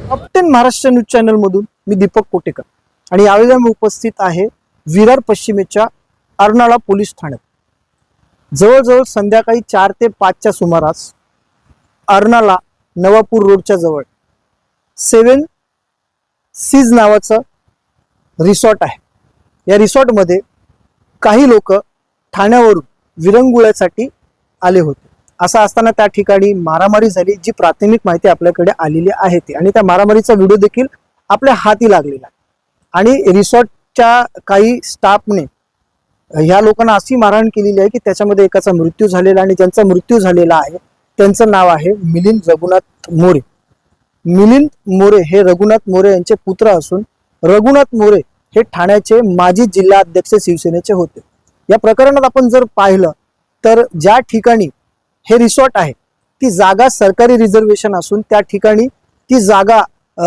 Obtain Maharashtra news channel मधून मी दीपक कोटेकर आणि यावेळी मी उपस्थित आहे विरार पश्चिमेच्या अर्नाळा पोलीस ठाण्यात। जवळजवळ संध्याकाळी 4 ते 5च्या सुमारास अर्नाळा नवापूर रोडच्या जवळ 7 सीज नावाचं रिसॉर्ट आहे। या रिसॉर्ट मध्ये काही लोक ठाण्यावरून विरंगुळ्यासाठी आले होते। असं असताना त्या ठिकाणी मारामारी झाली, जी प्राथमिक माहिती आपल्याकडे आलेली आहे ती, आणि त्या मारामारीचा व्हिडिओ देखील आपल्या हाती लागलेला आहे। आणि रिसॉर्टच्या काही स्टाफने ह्या लोकांना अशी मारहाण केलेली आहे की त्याच्यामध्ये एकाचा मृत्यू झालेला, आणि ज्यांचा मृत्यू झालेला आहे त्यांचं नाव आहे मिलिंद रघुनाथ मोरे। मिलिंद मोरे हे रघुनाथ मोरे यांचे पुत्र असून रघुनाथ मोरे हे ठाण्याचे माजी जिल्हाध्यक्ष शिवसेनेचे होते। या प्रकरणात आपण जर पाहिलं तर ज्या ठिकाणी हे रिसॉर्ट आहे ती जागा सरकारी रिझर्वेशन असून त्या ठिकाणी ती जागा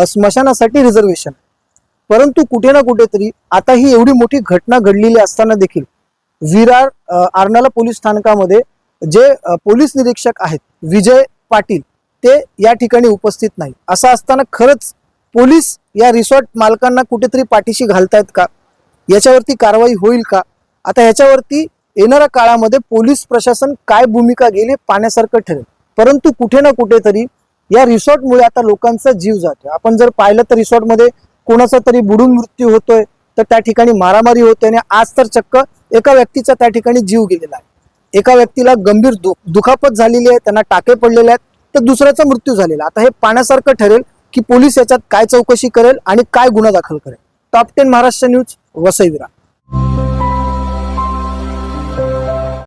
स्मशानासाठी रिझर्वेशन, परंतु कुठे ना कुठेतरी आता ही एवढी मोठी घटना घडलेली असताना देखील विरार अर्नाळा पोलीस स्थानकामध्ये जे पोलीस निरीक्षक आहेत विजय पाटील ते या ठिकाणी उपस्थित नाही। असं असताना खरंच पोलीस या रिसॉर्ट मालकांना कुठेतरी पाठीशी घालतायत का, याच्यावरती कारवाई होईल का? आता याच्यावरती येणाऱ्या काळामध्ये पोलीस प्रशासन काय भूमिका घेईल हे पाहण्यासारखं ठरेल। परंतु कुठे ना कुठेतरी या रिसॉर्टमुळे आता लोकांचा जीव जातोय। आपण जर पाहिलं तर रिसॉर्टमध्ये कोणाचा तरी बुडून मृत्यू होतोय, तर त्या ठिकाणी मारामारी होते, आणि आज तर चक्क एका व्यक्तीचा त्या ठिकाणी जीव गेलेला आहे। एका व्यक्तीला गंभीर दुखापत झालेली आहे, त्यांना टाके पडलेले आहेत, तर दुसऱ्याचा मृत्यू झालेला। आता हे पाहण्यासारखं ठरेल की पोलीस याच्यात काय चौकशी करेल आणि काय गुन्हा दाखल करेल। Top 10 Maharashtra news, Vasai Virar.